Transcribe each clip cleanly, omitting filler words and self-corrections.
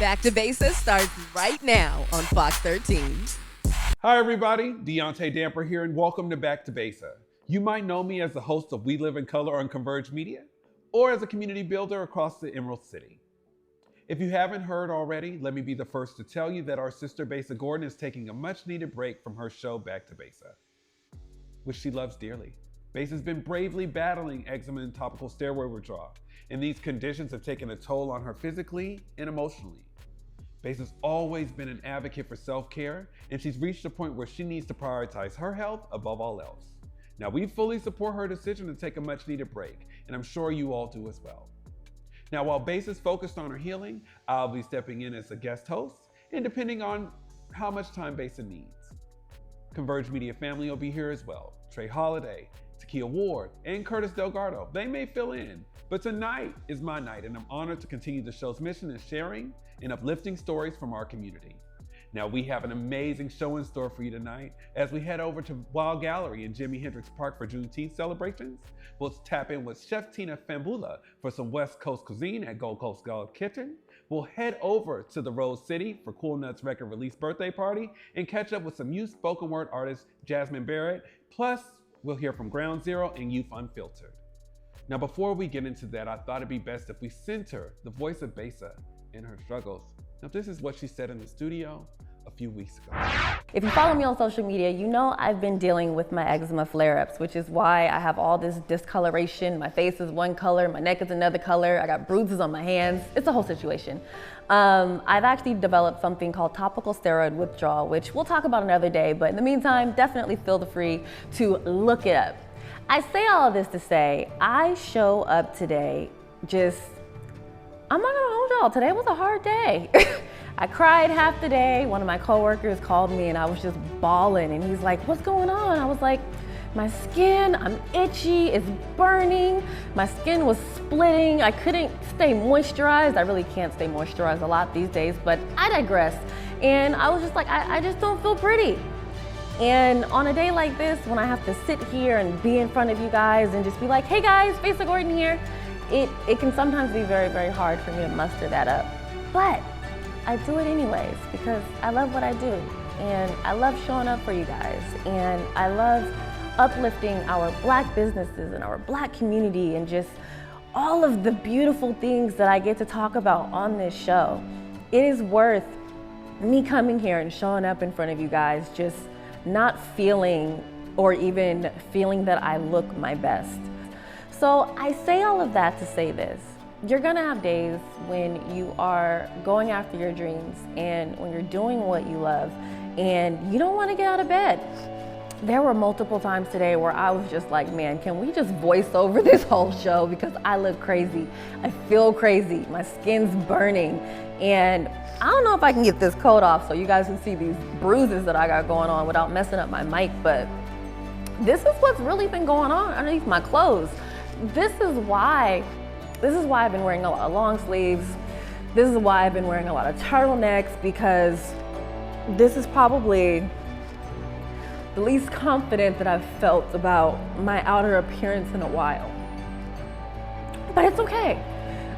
Back to Besa starts right now on Fox 13. Hi everybody, Deontay Damper here and welcome to Back to Besa. You might know me as the host of We Live in Color on Converge Media or as a community builder across the Emerald City. If you haven't heard already, let me be the first to tell you that our sister Besa Gordon is taking a much needed break from her show Back to Besa, which she loves dearly. Besa's been bravely battling eczema and topical steroid withdrawal, and these conditions have taken a toll on her physically and emotionally. Besa's always been an advocate for self-care, and she's reached a point where she needs to prioritize her health above all else. Now, we fully support her decision to take a much-needed break, and I'm sure you all do as well. Now, while Besa's focused on her healing, I'll be stepping in as a guest host, and depending on how much time Besa needs. Converge Media family will be here as well. Trey Holiday, Takia Ward, and Curtis Delgado. They may fill in, but tonight is my night, and I'm honored to continue the show's mission in sharing and uplifting stories from our community. Now, we have an amazing show in store for you tonight as we head over to Wild Gallery in Jimi Hendrix Park for Juneteenth celebrations. We'll tap in with Chef Tina Fambula for some West Coast cuisine at Gold Coast Gulf Kitchen. We'll head over to the Rose City for Cool Nuts record release birthday party and catch up with some youth spoken word artist Jasmine Barrett. Plus, we'll hear from Ground Zero and Youth Unfiltered. Now, before we get into that, I thought it'd be best if we center the voice of Besa in her struggles. Now, this is what she said in the studio a few weeks ago. If you follow me on social media, you know I've been dealing with my eczema flare-ups, which is why I have all this discoloration. My face is one color, my neck is another color, I got bruises on my hands. It's a whole situation. I've actually developed something called topical steroid withdrawal, which we'll talk about another day, but in the meantime, definitely feel free to look it up. I say all of this to say, I show up today I'm not gonna hold y'all, today was a hard day. I cried half the day. One of my coworkers called me and I was just bawling and he's like, what's going on? I was like, my skin, I'm itchy, it's burning. My skin was splitting. I couldn't stay moisturized. I really can't stay moisturized a lot these days, but I digress. And I was just like, I just don't feel pretty. And on a day like this, when I have to sit here and be in front of you guys and just be like, hey guys, Besa Gordon here, it can sometimes be very, very hard for me to muster that up. But I do it anyways because I love what I do. And I love showing up for you guys. And I love uplifting our Black businesses and our Black community and just all of the beautiful things that I get to talk about on this show. It is worth me coming here and showing up in front of you guys just not feeling or even feeling that I look my best. So I say all of that to say this. You're gonna have days when you are going after your dreams and when you're doing what you love and you don't wanna get out of bed. There were multiple times today where I was just like, man, can we just voice over this whole show because I look crazy. I feel crazy, my skin's burning. And I don't know if I can get this coat off so you guys can see these bruises that I got going on without messing up my mic, but this is what's really been going on underneath my clothes. This is why I've been wearing a lot of long sleeves. This is why I've been wearing a lot of turtlenecks because this is probably the least confident that I've felt about my outer appearance in a while. But it's okay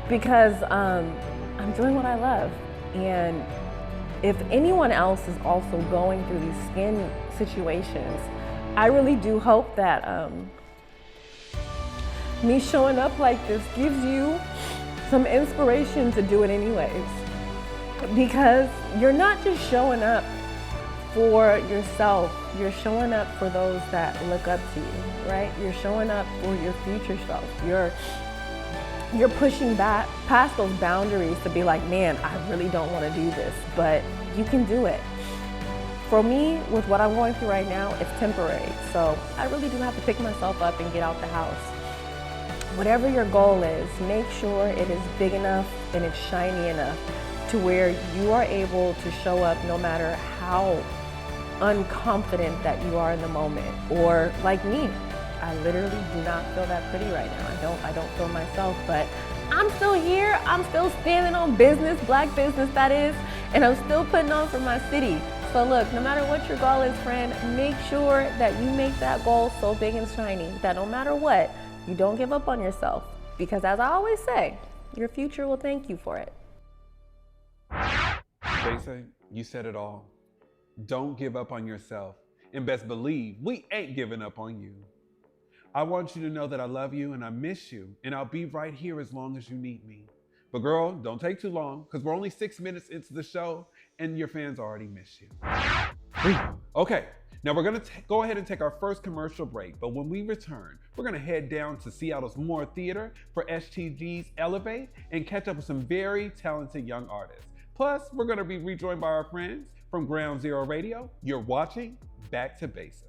because I'm doing what I love. And if anyone else is also going through these skin situations, I really do hope that me showing up like this gives you some inspiration to do it anyways. Because you're not just showing up for yourself, you're showing up for those that look up to you, right? You're showing up for your future self. You're pushing back past those boundaries to be like, man, I really don't want to do this, but you can do it. For me, with what I'm going through right now, it's temporary. So I really do have to pick myself up and get out the house. Whatever your goal is, make sure it is big enough and it's shiny enough to where you are able to show up no matter how unconfident that you are in the moment. Or like me, I literally do not feel that pretty right now. I don't feel myself, but I'm still here. I'm still standing on business, Black business that is, and I'm still putting on for my city. So look, no matter what your goal is, friend, make sure that you make that goal so big and shiny that no matter what, you don't give up on yourself. Because as I always say, your future will thank you for it. Besa, you said it all. Don't give up on yourself. And best believe we ain't giving up on you. I want you to know that I love you and I miss you, and I'll be right here as long as you need me. But girl, don't take too long, because we're only 6 minutes into the show and your fans already miss you. Okay, now we're gonna go ahead and take our first commercial break, but when we return, we're gonna head down to Seattle's Moore Theater for STG's Elevate and catch up with some very talented young artists. Plus, we're gonna be rejoined by our friends from Ground Zero Radio. You're watching Back2Besa.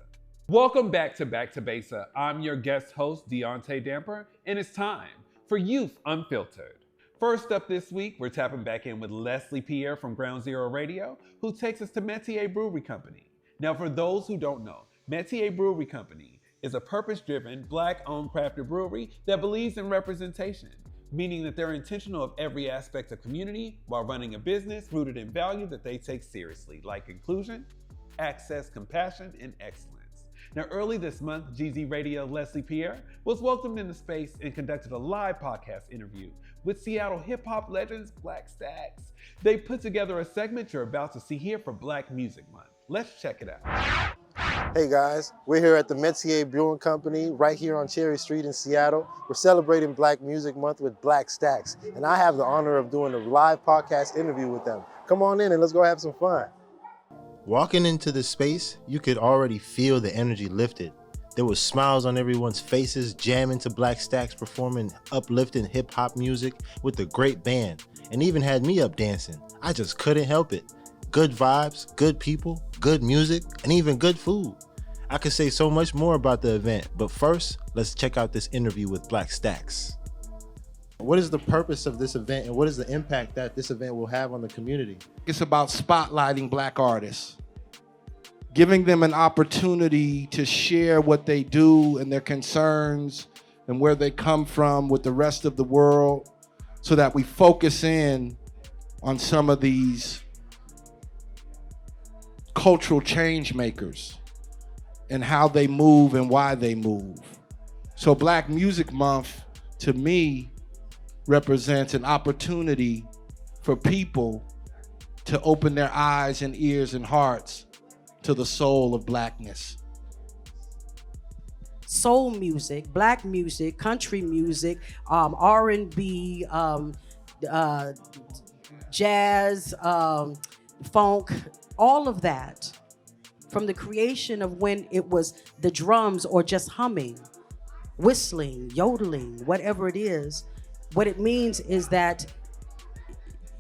Welcome back to Back2Besa. I'm your guest host, Deontay Damper, and it's time for Youth Unfiltered. First up this week, we're tapping back in with Leslie Pierre from Ground Zero Radio, who takes us to Metier Brewery Company. Now, for those who don't know, Metier Brewery Company is a purpose-driven, Black-owned crafted brewery that believes in representation, meaning that they're intentional of every aspect of community while running a business rooted in value that they take seriously, like inclusion, access, compassion, and excellence. Now, early this month, GZ Radio Leslie Pierre was welcomed into space and conducted a live podcast interview with Seattle hip-hop legends Black Stacks. They put together a segment you're about to see here for Black Music Month. Let's check it out. Hey guys, we're here at the Metier Brewing Company right here on Cherry Street in Seattle. We're celebrating Black Music Month with Black Stacks, and I have the honor of doing a live podcast interview with them. Come on in and let's go have some fun. Walking into the space, you could already feel the energy lifted. There was smiles on everyone's faces, jamming to Black Stacks performing uplifting hip-hop music with a great band, and even had me up dancing. I just couldn't help it. Good vibes, good people, good music, and even good food. I could say so much more about the event, but first, let's check out this interview with Black Stacks. What is the purpose of this event, and what is the impact that this event will have on the community? It's about spotlighting Black artists, giving them an opportunity to share what they do and their concerns and where they come from with the rest of the world, so that we focus in on some of these cultural change makers and how they move and why they move. So Black Music Month, to me, represents an opportunity for people to open their eyes and ears and hearts to the soul of Blackness. Soul music, Black music, country music, R&B, jazz, funk, all of that, from the creation of when it was the drums or just humming, whistling, yodeling, whatever it is. What it means is that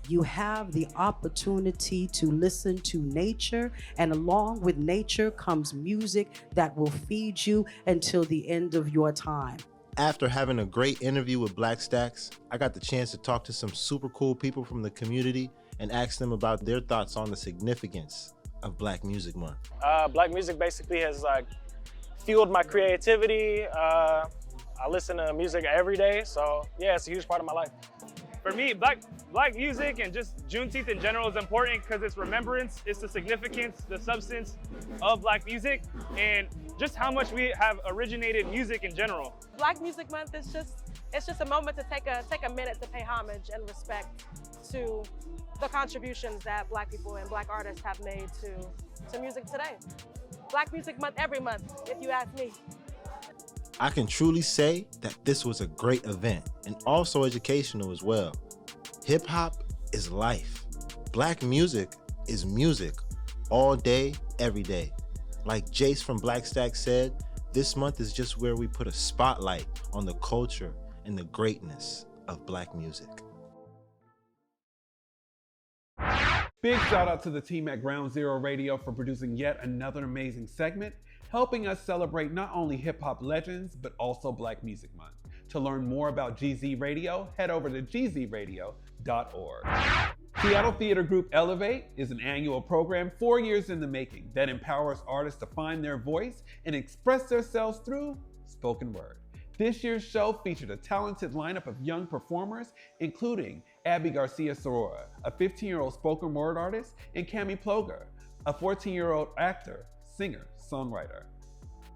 you have the opportunity to listen to nature, and along with nature comes music that will feed you until the end of your time. After having a great interview with Black Stacks, I got the chance to talk to some super cool people from the community and ask them about their thoughts on the significance of Black Music Month. Black music basically has fueled my creativity. I listen to music every day, so yeah, it's a huge part of my life. For me, black music and just Juneteenth in general is important because it's remembrance, it's the significance, the substance of Black music, and just how much we have originated music in general. Black Music Month is just a moment to take a minute to pay homage and respect to the contributions that Black people and Black artists have made to music today. Black Music Month every month, if you ask me. I can truly say that this was a great event and also educational as well. Hip hop is life. Black music is music all day, every day. Like Jace from Black Stacks said, this month is just where we put a spotlight on the culture and the greatness of Black music. Big shout out to the team at Ground Zero Radio for producing yet another amazing segment, helping us celebrate not only hip-hop legends, but also Black Music Month. To learn more about GZ Radio, head over to gzradio.org. Seattle Theater Group Elevate is an annual program 4 years in the making that empowers artists to find their voice and express themselves through spoken word. This year's show featured a talented lineup of young performers, including Abby Garcia Sorora, a 15-year-old spoken word artist, and Cami Ploger, a 14-year-old actor, singer, songwriter.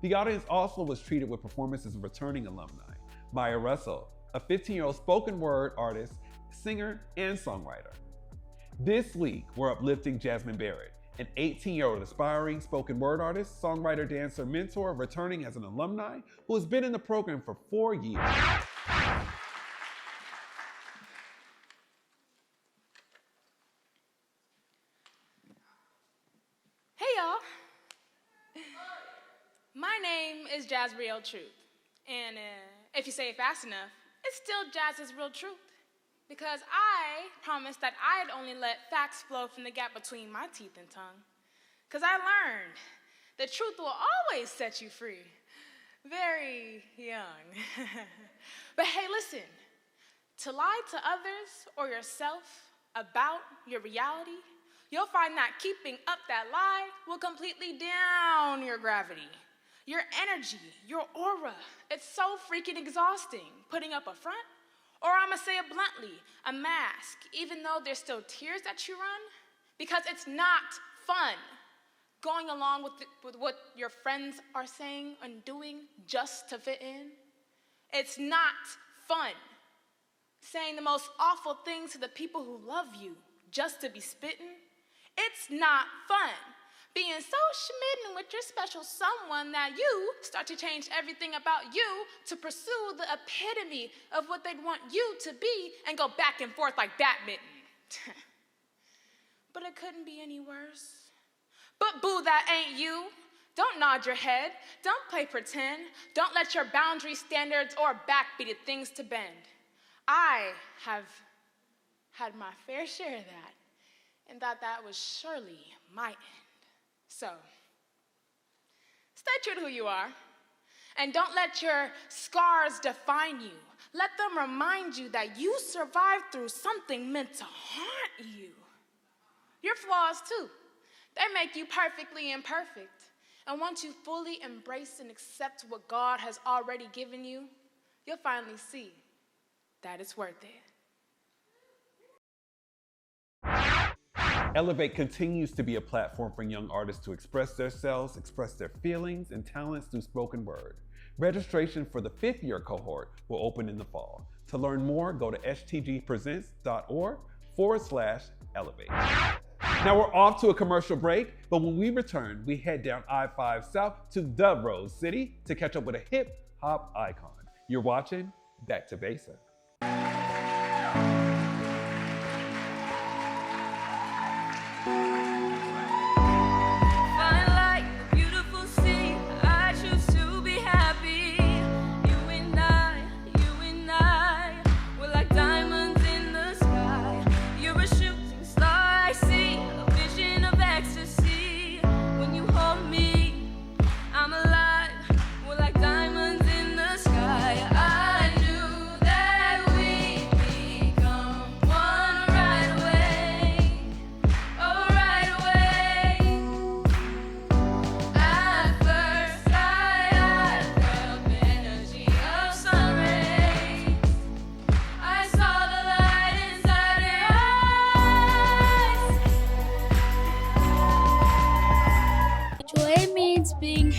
The audience also was treated with performances of returning alumni, Maya Russell, a 15-year-old spoken word artist, singer, and songwriter. This week, we're uplifting Jasmine Barrett, an 18-year-old aspiring spoken word artist, songwriter, dancer, mentor, returning as an alumni who has been in the program for 4 years. Hey y'all. My name is Jasriel Truth. And if you say it fast enough, it's still Jazz's real truth. Because I promised that I'd only let facts flow from the gap between my teeth and tongue. Because I learned the truth will always set you free. Very young. But hey, listen. To lie to others or yourself about your reality, you'll find that keeping up that lie will completely down your gravity. Your energy, your aura, it's so freaking exhausting. Putting up a front, or I'ma say it bluntly, a mask, even though there's still tears that you run, because it's not fun going along with what your friends are saying and doing just to fit in. It's not fun saying the most awful things to the people who love you just to be spitting. It's not fun being so smitten with your special someone that you start to change everything about you to pursue the epitome of what they'd want you to be and go back and forth like badminton. But it couldn't be any worse. But boo, that ain't you. Don't nod your head. Don't play pretend. Don't let your boundary standards or backbeated things to bend. I have had my fair share of that and thought that was surely my end. So, stay true to who you are, and don't let your scars define you. Let them remind you that you survived through something meant to haunt you. Your flaws, too, they make you perfectly imperfect. And once you fully embrace and accept what God has already given you, you'll finally see that it's worth it. Elevate continues to be a platform for young artists to express themselves, express their feelings and talents through spoken word. Registration for the 5th year cohort will open in the fall. To learn more, go to shtgpresents.org/elevate. Now we're off to a commercial break, but when we return, we head down I-5 South to the Rose City to catch up with a hip hop icon. You're watching Back2Besa.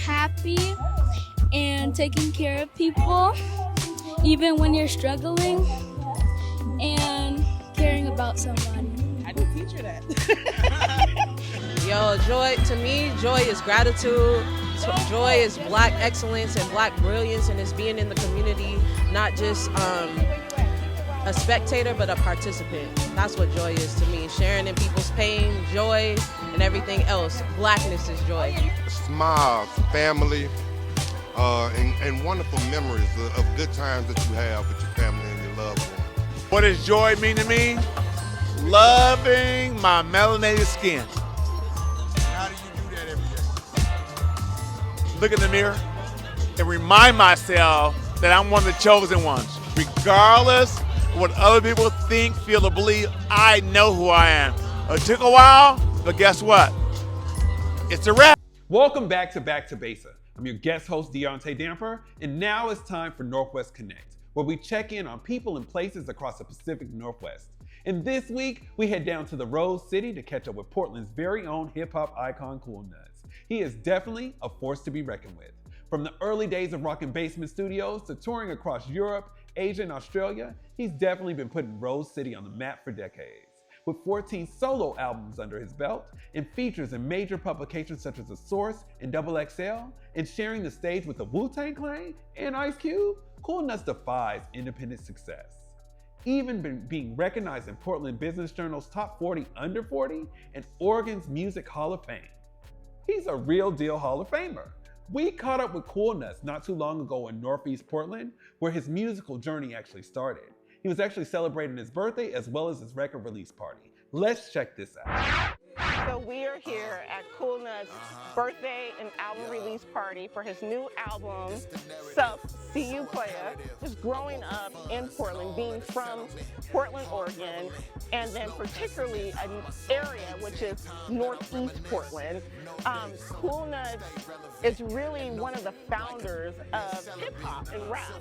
Happy and taking care of people, even when you're struggling, and caring about someone. I didn't teach her that. Yo, joy, to me, joy is gratitude. Joy is Black excellence and Black brilliance, and it's being in the community, not just a spectator, but a participant. That's what joy is to me. Sharing in people's pain, joy, and everything else. Blackness is joy. Smiles, family, and wonderful memories of good times that you have with your family and your loved ones. What does joy mean to me? Loving my melanated skin. How do you do that every day? Look in the mirror and remind myself that I'm one of the chosen ones. Regardless of what other people think, feel, or believe, I know who I am. It took a while, but guess what? It's a wrap. Welcome back to Back2Besa. I'm your guest host, Deontay Damper, and now it's time for Northwest Connect, where we check in on people and places across the Pacific Northwest. And this week, we head down to the Rose City to catch up with Portland's very own hip-hop icon, Cool Nuts. He is definitely a force to be reckoned with. From the early days of rocking basement studios to touring across Europe, Asia, and Australia, he's definitely been putting Rose City on the map for decades. with 14 solo albums under his belt, and features in major publications such as The Source and XXL, and sharing the stage with the Wu-Tang Clan and Ice Cube, Cool Nuts defies independent success. Even being recognized in Portland Business Journal's Top 40 Under 40 and Oregon's Music Hall of Fame. He's a real deal Hall of Famer. We caught up with Cool Nuts not too long ago in Northeast Portland, where his musical journey actually started. He was actually celebrating his birthday as well as his record release party. Let's check this out. So we are here at Cool Nuts' birthday and album release party for his new album, Sup, See You Playa. Just growing up in Portland, being from Portland, Oregon, and then particularly an area which is Northeast Portland. Cool Nuts is really one of the founders of hip hop and rap.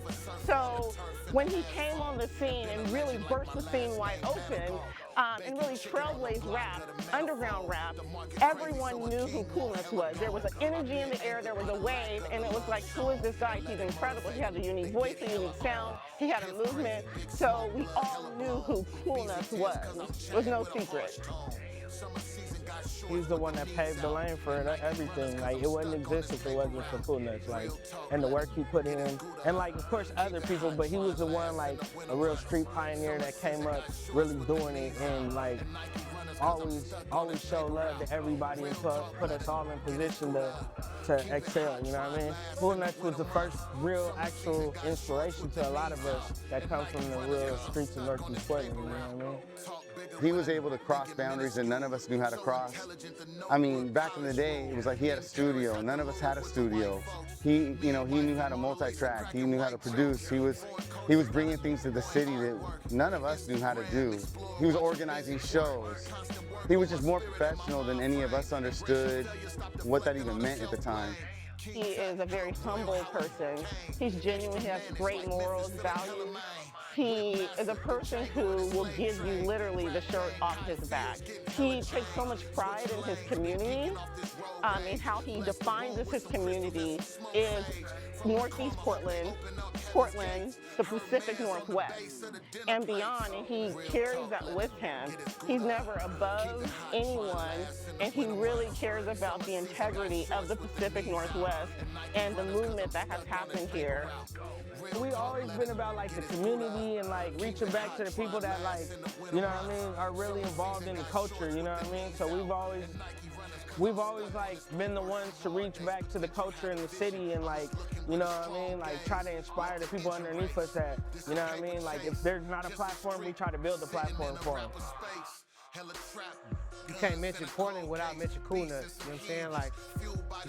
So when he came on the scene and really burst the scene wide open, and really trailblazed rap, underground rap, everyone knew who Cool Nuts was. There was an energy in the air, there was a wave, and it was like, who is this guy? He's incredible. He had a unique voice, a unique sound, he had a movement. So we all knew who Cool Nuts was. It was no secret. He's the one that paved the lane for everything. Like, it wouldn't exist if it wasn't for Cool Nuts. Like, and the work he put in, and like, of course, other people, but he was the one, like, a real street pioneer that came up really doing it, and like, always show love to everybody and put us all in position to excel, you know what I mean? Cool Nuts was the first real actual inspiration to a lot of us that come from the real streets of Northeast Portland, you know what I mean? He was able to cross boundaries that none of us knew how to cross. I mean, back in the day, it was like he had a studio. None of us had a studio. He knew how to multi-track. He knew how to produce. He was bringing things to the city that none of us knew how to do. He was organizing shows. He was just more professional than any of us understood what that even meant at the time. He is a very humble person. He's genuine, he has great morals, values. He is a person who will give you literally the shirt off his back. He takes so much pride in his community, and how he defines as his community is Northeast Portland, the Pacific Northwest, and beyond, and he carries that with him. He's never above anyone, and he really cares about the integrity of the Pacific Northwest and the movement that has happened here. We've always been about like the community and like reaching back to the people that like, you know what I mean, are really involved in the culture, you know what I mean? So we've always like been the ones to reach back to the culture in the city and like, you know what I mean, like try to inspire the people underneath us that, you know what I mean, like if there's not a platform, we try to build a platform for them. You can't mention Portland without mentioning Cool Nuts, you know what I'm saying? Like,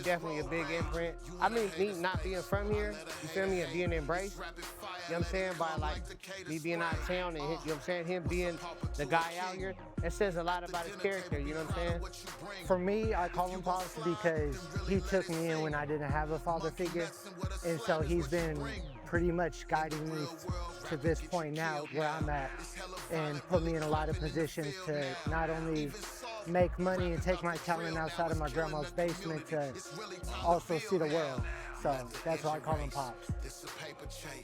definitely a big imprint. I mean, me not being from here, you feel me, and being embraced, you know what I'm saying, by like me being out of town and, you know what I'm saying, him being the guy out here, that says a lot about his character, you know what I'm saying? For me, I call him Pops because he took me in when I didn't have a father figure, and so he's been pretty much guiding me to this point now where I'm at and put me in a lot of positions to not only make money and take my talent outside of my grandma's basement to also see the world. So that's why I call him Pops.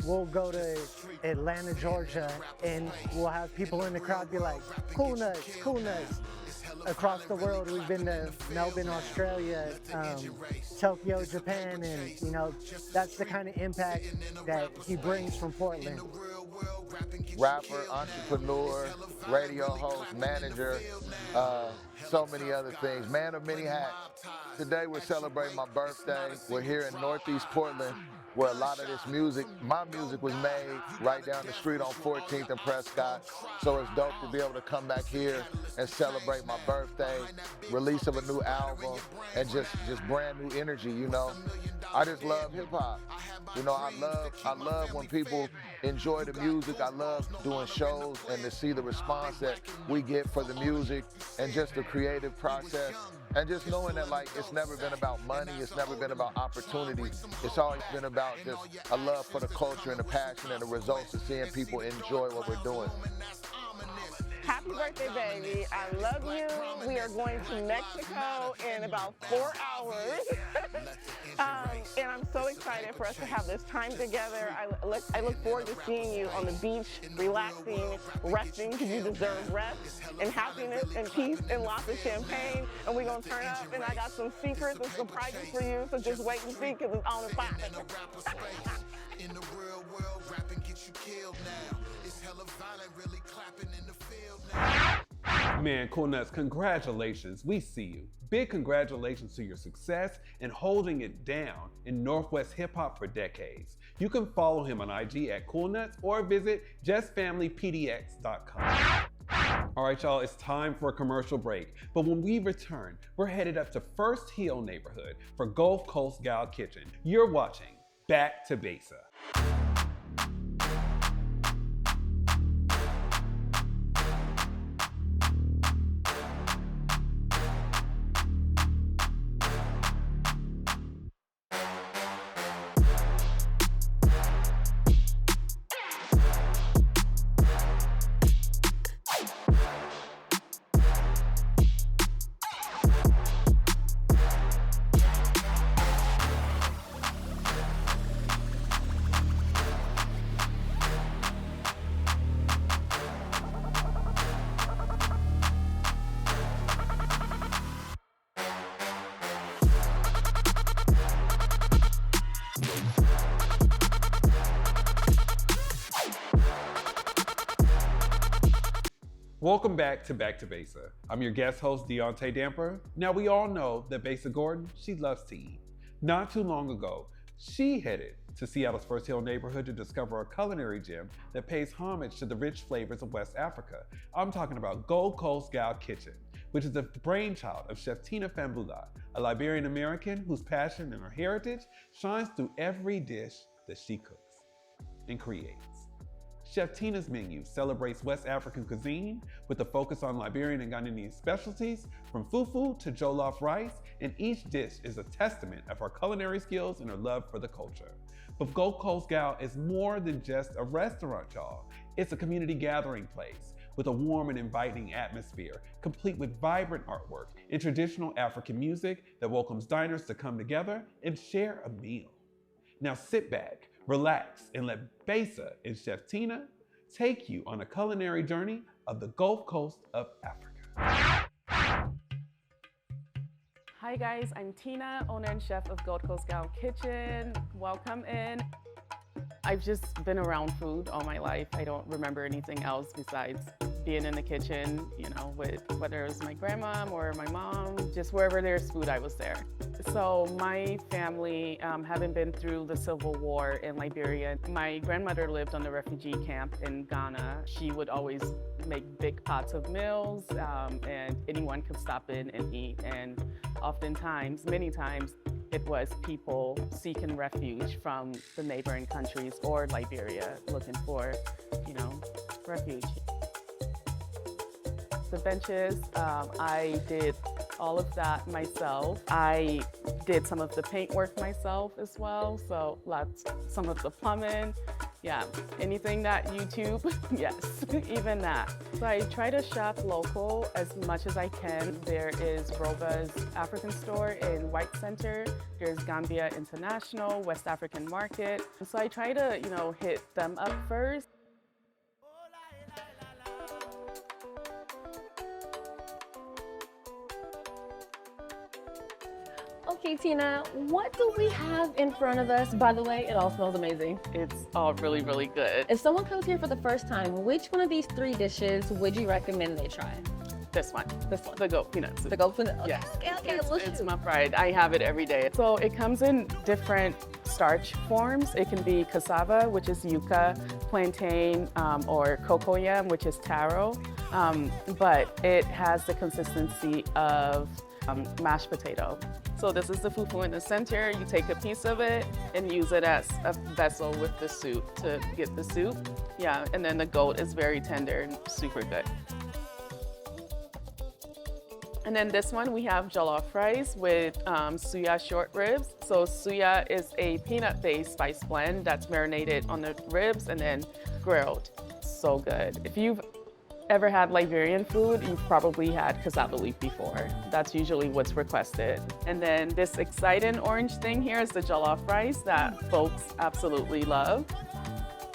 We'll go to Atlanta, Georgia, and we'll have people in the crowd be like, Cool Nuts, Cool Nuts. Across the world, we've been to Melbourne, Australia, Tokyo, Japan, and you know, that's the kind of impact that he brings from Portland. Rapper, entrepreneur, radio host, manager, so many other things. Man of many hats. Today we're celebrating my birthday. We're here in Northeast Portland, where a lot of this music, my music was made right down the street on 14th and Prescott. So it's dope to be able to come back here and celebrate my birthday, release of a new album, and just brand new energy, you know. I just love hip hop. You know, I love when people enjoy the music. I love doing shows and to see the response that we get for the music and just the creative process. And just knowing that, like, it's never been about money, it's never been about opportunity. It's always been about just a love for the culture and the passion and the results of seeing people enjoy what we're doing. Happy birthday, baby. I love you. We are going to Mexico in about 4 hours. And I'm so excited for us to have this time together. I look forward to seeing you on the beach, relaxing, resting, because you deserve rest and happiness and peace and lots of champagne. And we're going to turn up, and I got some secrets and surprises for you, so just wait and see, because it's on and popping. In the real world, rapping gets you killed now. It's hella violent, really clapping in the field now. Man, Cool Nuts, congratulations. We see you. Big congratulations to your success and holding it down in Northwest hip hop for decades. You can follow him on IG at Cool Nuts or visit justfamilypdx.com. All right, y'all, it's time for a commercial break. But when we return, we're headed up to First Hill neighborhood for Gulf Coast Gal Kitchen. You're watching Back2Besa. Welcome back to Back2Besa. I'm your guest host, Deontay Damper. Now, we all know that Besa Gordon, she loves to eat. Not too long ago, she headed to Seattle's First Hill neighborhood to discover a culinary gem that pays homage to the rich flavors of West Africa. I'm talking about Gold Coast Gal Kitchen, which is the brainchild of Chef Tina Fambula, a Liberian American whose passion and her heritage shines through every dish that she cooks and creates. Chef Tina's menu celebrates West African cuisine with a focus on Liberian and Ghanaian specialties, from fufu to jollof rice, and each dish is a testament of her culinary skills and her love for the culture. But Gold Coast Gal is more than just a restaurant, y'all. It's a community gathering place with a warm and inviting atmosphere, complete with vibrant artwork and traditional African music that welcomes diners to come together and share a meal. Now sit back, relax, and let Besa and Chef Tina take you on a culinary journey of the Gulf Coast of Africa. Hi guys, I'm Tina, owner and chef of Gold Coast Gal Kitchen. Welcome in. I've just been around food all my life. I don't remember anything else besides being in the kitchen, you know, with whether it was my grandma or my mom, just wherever there's food, I was there. So my family, having been through the Civil War in Liberia, my grandmother lived on the refugee camp in Ghana. She would always make big pots of meals, and anyone could stop in and eat. And oftentimes, many times, it was people seeking refuge from the neighboring countries or Liberia looking for, you know, refuge. The benches, I did all of that myself. I did some of the paint work myself as well, so some of the plumbing. Yeah, anything that YouTube, yes, even that. So I try to shop local as much as I can. There is Roba's African store in White Center. There's Gambia International, West African Market. So I try to, you know, hit them up first. Okay, Tina, what do we have in front of us? By the way, it all smells amazing. It's all really, really good. If someone comes here for the first time, which one of these 3 dishes would you recommend they try? This one, the goat peanut soup. The goat peanut, okay. Yes. Okay, It's my pride. I have it every day. So it comes in different starch forms. It can be cassava, which is yuca, plantain, or cocoyam, which is taro. But it has the consistency of mashed potato. So this is the fufu in the center. You take a piece of it and use it as a vessel with the soup to get the soup. Yeah, and then the goat is very tender and super good. And then this one, we have jollof rice with suya short ribs. So suya is a peanut-based spice blend that's marinated on the ribs and then grilled. So good. If you've ever had Liberian food, you've probably had cassava leaf before. That's usually what's requested. And then this exciting orange thing here is the jollof rice that folks absolutely love.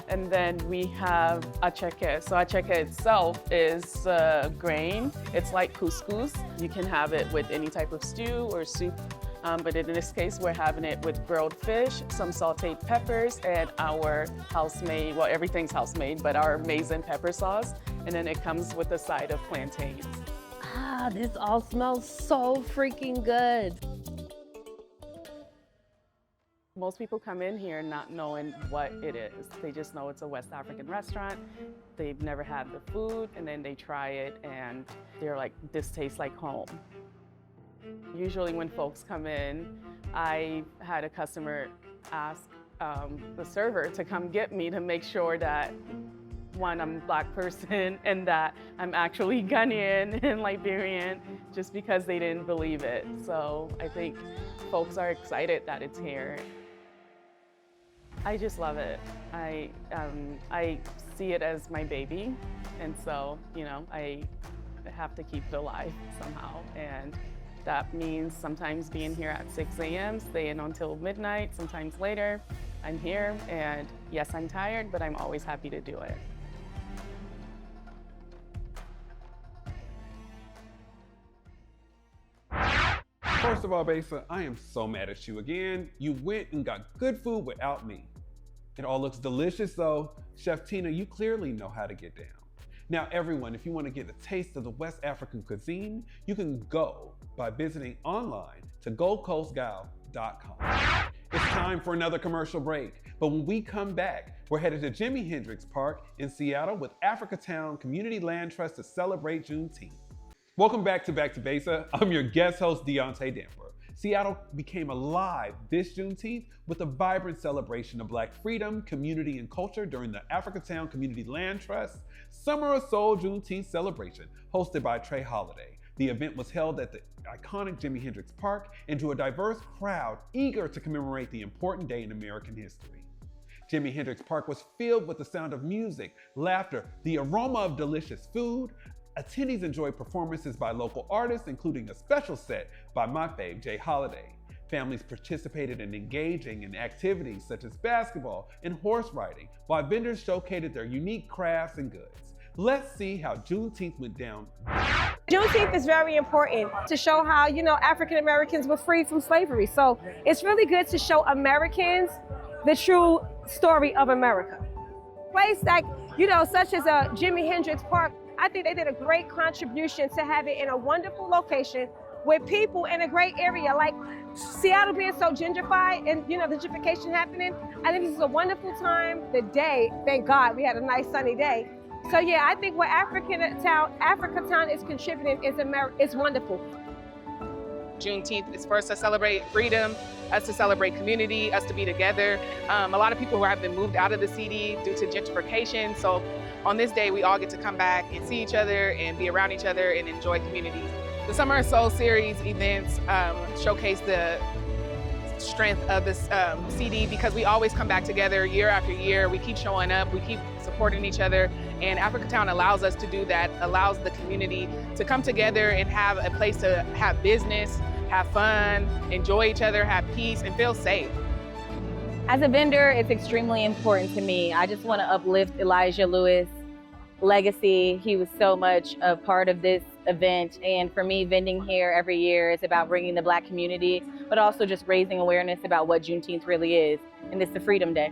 And then we have acheque. So acheque itself is grain. It's like couscous. You can have it with any type of stew or soup. But in this case, we're having it with grilled fish, some sauteed peppers, and our house-made, well, everything's house-made, but our maize and pepper sauce. And then it comes with a side of plantains. Ah, this all smells so freaking good. Most people come in here not knowing what it is. They just know it's a West African restaurant. They've never had the food, and then they try it, and they're like, this tastes like home. Usually when folks come in, I had a customer ask the server to come get me to make sure that, one, I'm a Black person, and that I'm actually Ghanaian and Liberian, just because they didn't believe it. So I think folks are excited that it's here. I just love it. I see it as my baby, and so, you know, I have to keep it alive somehow. And that means sometimes being here at 6 a.m., staying until midnight, sometimes later. I'm here, and yes, I'm tired, but I'm always happy to do it. First of all, Besa, I am so mad at you again. You went and got good food without me. It all looks delicious though. Chef Tina, you clearly know how to get down. Now everyone, if you want to get a taste of the West African cuisine, you can go by visiting online to goldcoastgal.com. It's time for another commercial break, but when we come back, we're headed to Jimi Hendrix Park in Seattle with Africatown Community Land Trust to celebrate Juneteenth. Welcome back to Back2Besa. I'm your guest host, Deontay Damper. Seattle became alive this Juneteenth with a vibrant celebration of Black freedom, community, and culture during the Africatown Community Land Trust Summer of Soul Juneteenth celebration hosted by Trey Holiday. The event was held at the iconic Jimi Hendrix Park and drew a diverse crowd eager to commemorate the important day in American history. Jimi Hendrix Park was filled with the sound of music, laughter, the aroma of delicious food. Attendees enjoyed performances by local artists, including a special set by my fave, Jay Holiday. Families participated in engaging in activities such as basketball and horse riding, while vendors showcased their unique crafts and goods. Let's see how Juneteenth went down. Juneteenth is very important to show how, you know, African Americans were freed from slavery. So it's really good to show Americans the true story of America. Place like, you know, such as a Jimi Hendrix Park, I think they did a great contribution to have it in a wonderful location with people in a great area. Like Seattle being so gentrified and, you know, the gentrification happening, I think this is a wonderful time. The day, thank God, we had a nice sunny day. So yeah, I think what Africatown is contributing is wonderful. Juneteenth is for us to celebrate freedom, us to celebrate community, us to be together. A lot of people who have been moved out of the city due to gentrification. So on this day, we all get to come back and see each other and be around each other and enjoy community. The Summer of Soul series events showcase the strength of this CD because we always come back together year after year. We keep showing up, we keep supporting each other, and Africatown allows us to do that, allows the community to come together and have a place to have business, have fun, enjoy each other, have peace, and feel safe. As a vendor, it's extremely important to me. I just want to uplift Elijah Lewis' legacy. He was so much a part of this event, and for me, vending here every year is about bringing the Black community, but also just raising awareness about what Juneteenth really is, and it's the Freedom Day.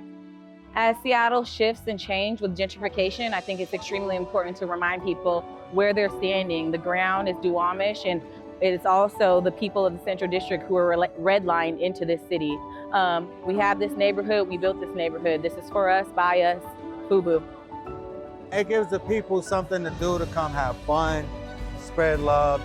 As Seattle shifts and changes with gentrification, I think it's extremely important to remind people where they're standing. The ground is due homage, and it is also the people of the Central District who are redlined into this city. We have this neighborhood, we built this neighborhood. This is for us, by us, FUBU. It gives the people something to do, to come have fun, spread love.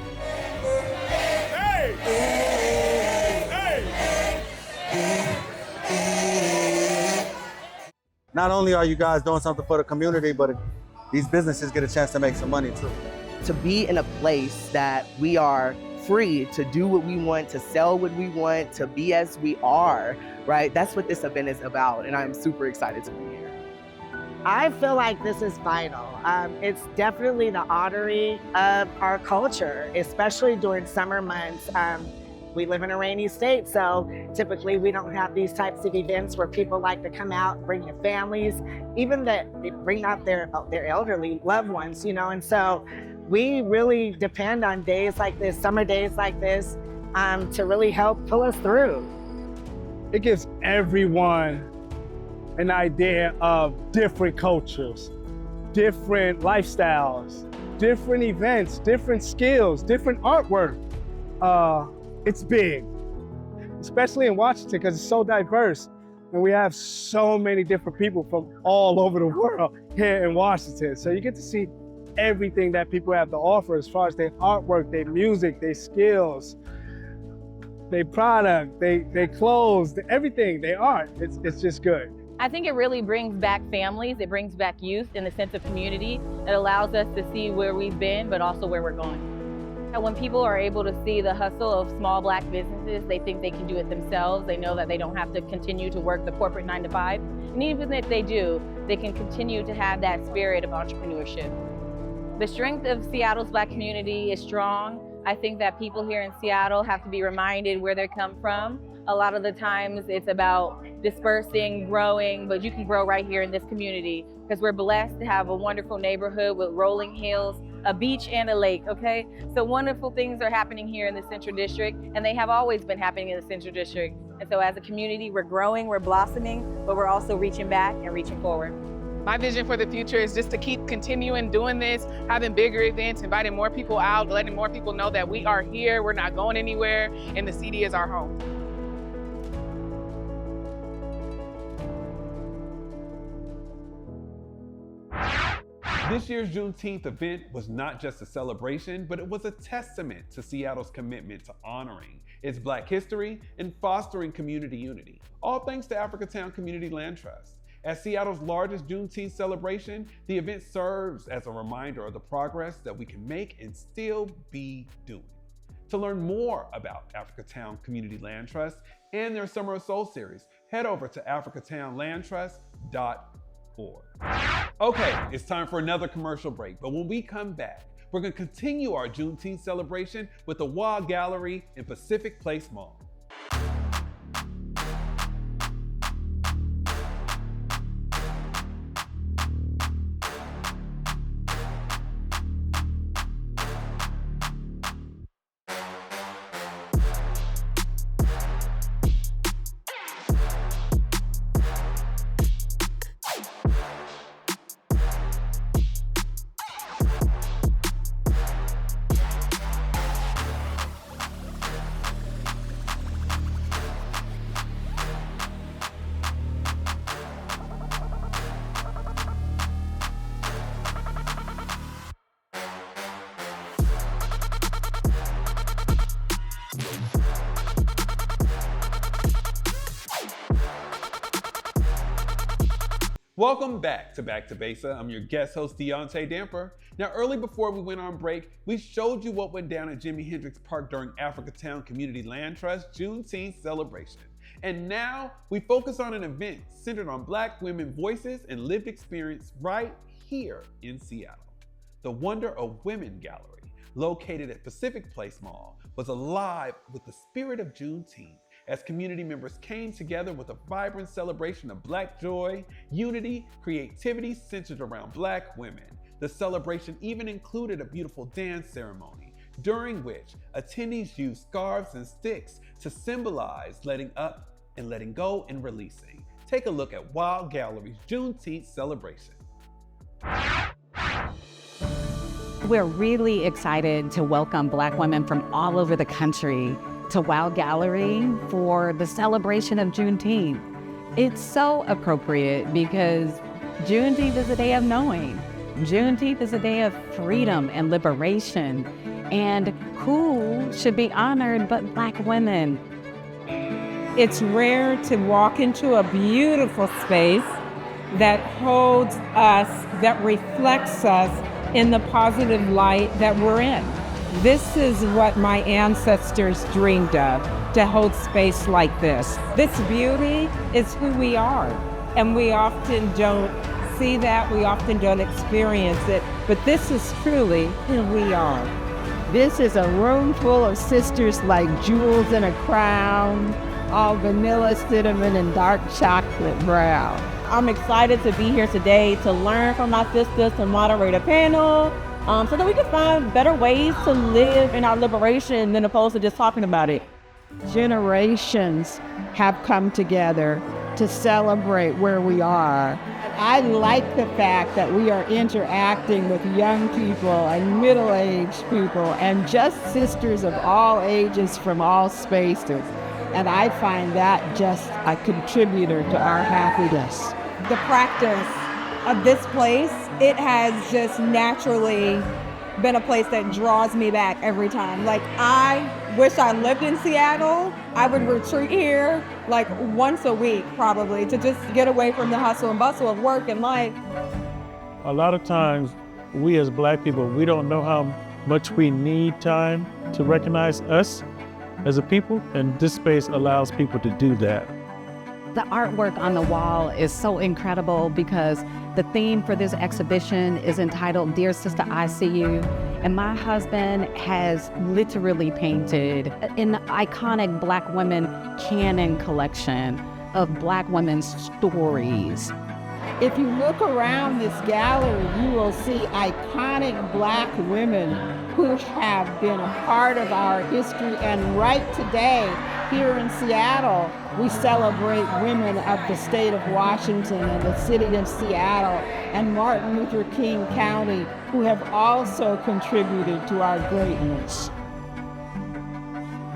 Not only are you guys doing something for the community, but these businesses get a chance to make some money too. To be in a place that we are free to do what we want, to sell what we want, to be as we are, right? That's what this event is about, and I'm super excited to be here. I feel like this is vital. It's definitely the artery of our culture, especially during summer months. We live in a rainy state, so typically we don't have these types of events where people like to come out, bring their families, even that they bring out their elderly loved ones, you know, and so we really depend on days like this, summer days like this, to really help pull us through. It gives everyone an idea of different cultures, different lifestyles, different events, different skills, different artwork. It's big, especially in Washington because it's so diverse. And we have so many different people from all over the world here in Washington. So you get to see everything that people have to offer as far as their artwork, their music, their skills, their product, their clothes, everything, their art. It's just good. I think it really brings back families. It brings back youth and the sense of community that allows us to see where we've been, but also where we're going. And when people are able to see the hustle of small Black businesses, they think they can do it themselves. They know that they don't have to continue to work the corporate 9 to 5. And even if they do, they can continue to have that spirit of entrepreneurship. The strength of Seattle's Black community is strong. I think that people here in Seattle have to be reminded where they come from. A lot of the times it's about dispersing, growing, but you can grow right here in this community because we're blessed to have a wonderful neighborhood with rolling hills, a beach and a lake, okay? So wonderful things are happening here in the Central District, and they have always been happening in the Central District. And so as a community, we're growing, we're blossoming, but we're also reaching back and reaching forward. My vision for the future is just to keep continuing doing this, having bigger events, inviting more people out, letting more people know that we are here, we're not going anywhere, and the CD is our home. This year's Juneteenth event was not just a celebration, but it was a testament to Seattle's commitment to honoring its Black history and fostering community unity, all thanks to Africatown Community Land Trust. As Seattle's largest Juneteenth celebration, the event serves as a reminder of the progress that we can make and still be doing. To learn more about Africatown Community Land Trust and their Summer of Soul series, head over to africatownlandtrust.org. Okay, it's time for another commercial break, but when we come back, we're going to continue our Juneteenth celebration with the Wild Gallery in Pacific Place Mall. Welcome back to Back2Besa. I'm your guest host, Deontay Damper. Now, early before we went on break, we showed you what went down at Jimi Hendrix Park during Africatown Community Land Trust Juneteenth celebration. And now we focus on an event centered on Black women voices and lived experience right here in Seattle. The Wonder of Women Gallery, located at Pacific Place Mall, was alive with the spirit of Juneteenth, as community members came together with a vibrant celebration of Black joy, unity, creativity centered around Black women. The celebration even included a beautiful dance ceremony, during which attendees used scarves and sticks to symbolize letting up and letting go and releasing. Take a look at Wild Gallery's Juneteenth celebration. We're really excited to welcome Black women from all over the country to Wild Gallery for the celebration of Juneteenth. It's so appropriate because Juneteenth is a day of knowing. Juneteenth is a day of freedom and liberation, and who should be honored but Black women? It's rare to walk into a beautiful space that holds us, that reflects us in the positive light that we're in. This is what my ancestors dreamed of, to hold space like this. This beauty is who we are, and we often don't see that, we often don't experience it, but this is truly who we are. This is a room full of sisters like jewels in a crown, all vanilla, cinnamon, and dark chocolate brown. I'm excited to be here today to learn from my sisters, to moderate a panel, so that we can find better ways to live in our liberation than opposed to just talking about it. Generations have come together to celebrate where we are. I like the fact that we are interacting with young people and middle-aged people and just sisters of all ages from all spaces. And I find that just a contributor to our happiness. The practice of this place, it has just naturally been a place that draws me back every time. Like, I wish I lived in Seattle. I would retreat here like once a week probably to just get away from the hustle and bustle of work and life. A lot of times, we as Black people, we don't know how much we need time to recognize us as a people, and this space allows people to do that. The artwork on the wall is so incredible because the theme for this exhibition is entitled Dear Sister, I See You. And my husband has literally painted an iconic Black women canon collection of Black women's stories. If you look around this gallery, you will see iconic Black women who have been a part of our history. And right today, here in Seattle, we celebrate women of the state of Washington and the city of Seattle and Martin Luther King County, who have also contributed to our greatness.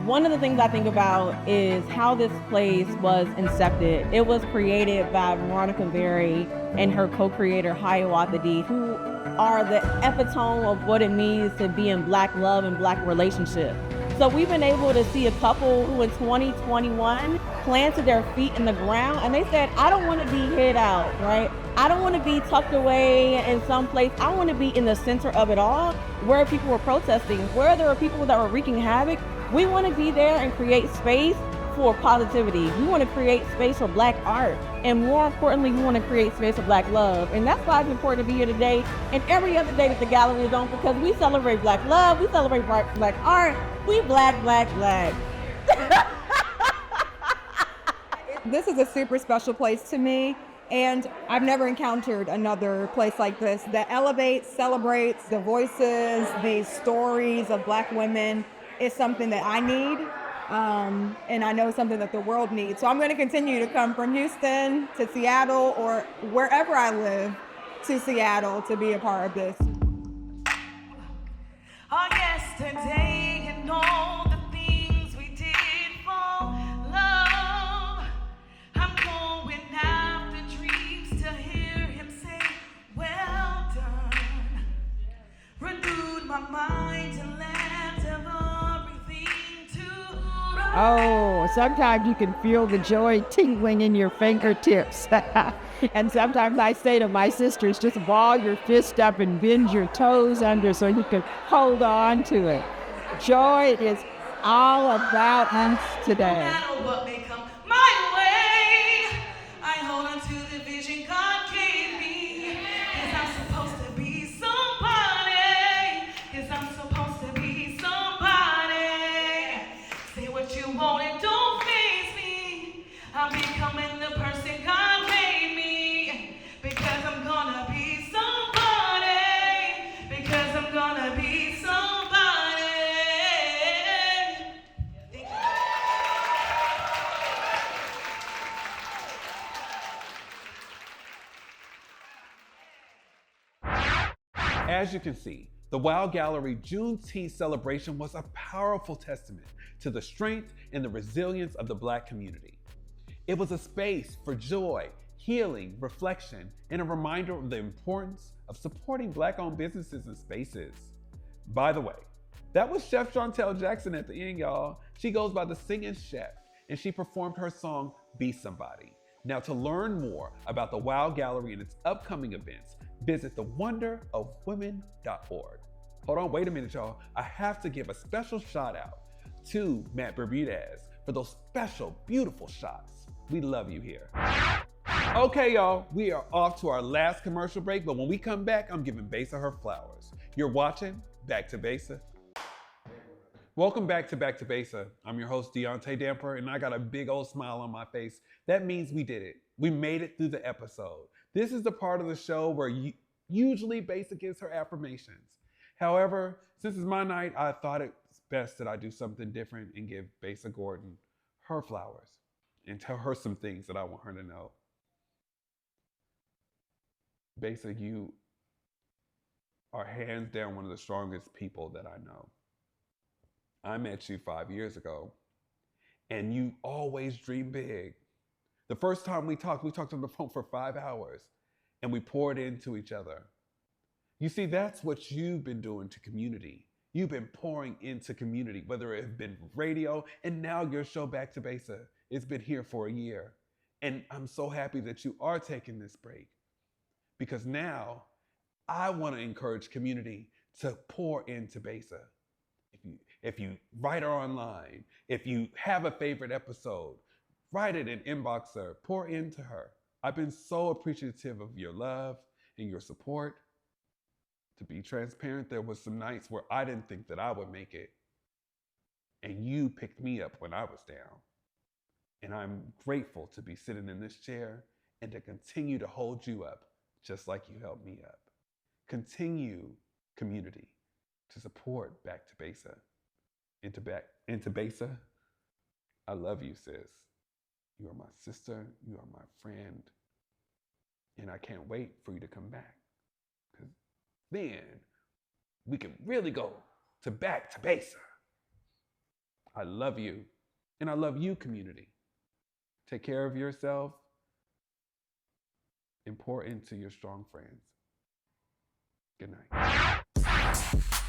One of the things I think about is how this place was incepted. It was created by Veronica Berry and her co-creator Hiawatha D, who are the epitome of what it means to be in Black love and Black relationship. So we've been able to see a couple who in 2021 planted their feet in the ground and they said, I don't want to be hid out, right? I don't want to be tucked away in some place. I want to be in the center of it all, where people were protesting, where there were people that were wreaking havoc. We want to be there and create space for positivity. We want to create space for Black art. And more importantly, we want to create space for Black love. And that's why it's important to be here today and every other day that the gallery is on, because we celebrate Black love, we celebrate Black art, we Black. This is a super special place to me, and I've never encountered another place like this that elevates, celebrates the voices, the stories of Black women. Is something that I need, and I know something that the world needs. So I'm going to continue to come from Houston to Seattle or wherever I live to Seattle to be a part of this. Oh, yesterday and all the things we did for love. I'm going after dreams to hear him say, well done. Renewed my mind to lands of Oh, sometimes you can feel the joy tingling in your fingertips. And sometimes I say to my sisters, just ball your fist up and bend your toes under so you can hold on to it. Joy is all about us today. No matter what may come my way, I hold on to the vision God gave me. 'Cause I'm supposed to be somebody. 'Cause I'm supposed to be somebody. Say what you want and don't face me. I'm becoming the person God made me. Because I'm gonna be somebody. Because I'm gonna be somebody. As you can see, the WOW Gallery Juneteenth celebration was a powerful testament to the strength and the resilience of the Black community. It was a space for joy, healing, reflection, and a reminder of the importance of supporting Black-owned businesses and spaces. By the way, that was Chef Chantel Jackson at the end, y'all. She goes by the Singing Chef, and she performed her song, Be Somebody. Now, to learn more about the WOW Gallery and its upcoming events, visit thewonderofwomen.org. Hold on, wait a minute, y'all. I have to give a special shout out to Matt Bermudez for those special, beautiful shots. We love you here. Okay, y'all, we are off to our last commercial break, but when we come back, I'm giving Besa her flowers. You're watching Back to Besa. Welcome back to Besa. I'm your host, Deontay Damper, and I got a big old smile on my face. That means we did it. We made it through the episode. This is the part of the show where usually Besa gives her affirmations. However, since it's my night, I thought it's best that I do something different and give Besa Gordon her flowers and tell her some things that I want her to know. Besa, you are hands down one of the strongest people that I know. I met you 5 years ago, and you always dream big. The first time we talked on the phone for 5 hours, and we poured into each other. You see, that's what you've been doing to community. You've been pouring into community, whether it has been radio, and now your show Back to Besa. It's been here for a year. And I'm so happy that you are taking this break, because now I want to encourage community to pour into Besa. If you write her online, if you have a favorite episode, write it and inbox her, pour into her. I've been so appreciative of your love and your support. To be transparent, there was some nights where I didn't think that I would make it. And you picked me up when I was down. And I'm grateful to be sitting in this chair and to continue to hold you up just like you helped me up. Continue, community, to support Back to Besa. Into Besa, I love you, sis. You are my sister, you are my friend, and I can't wait for you to come back, because then we can really go to Back to Besa. I love you, and I love you, community. Take care of yourself and pour into your strong friends. Good night.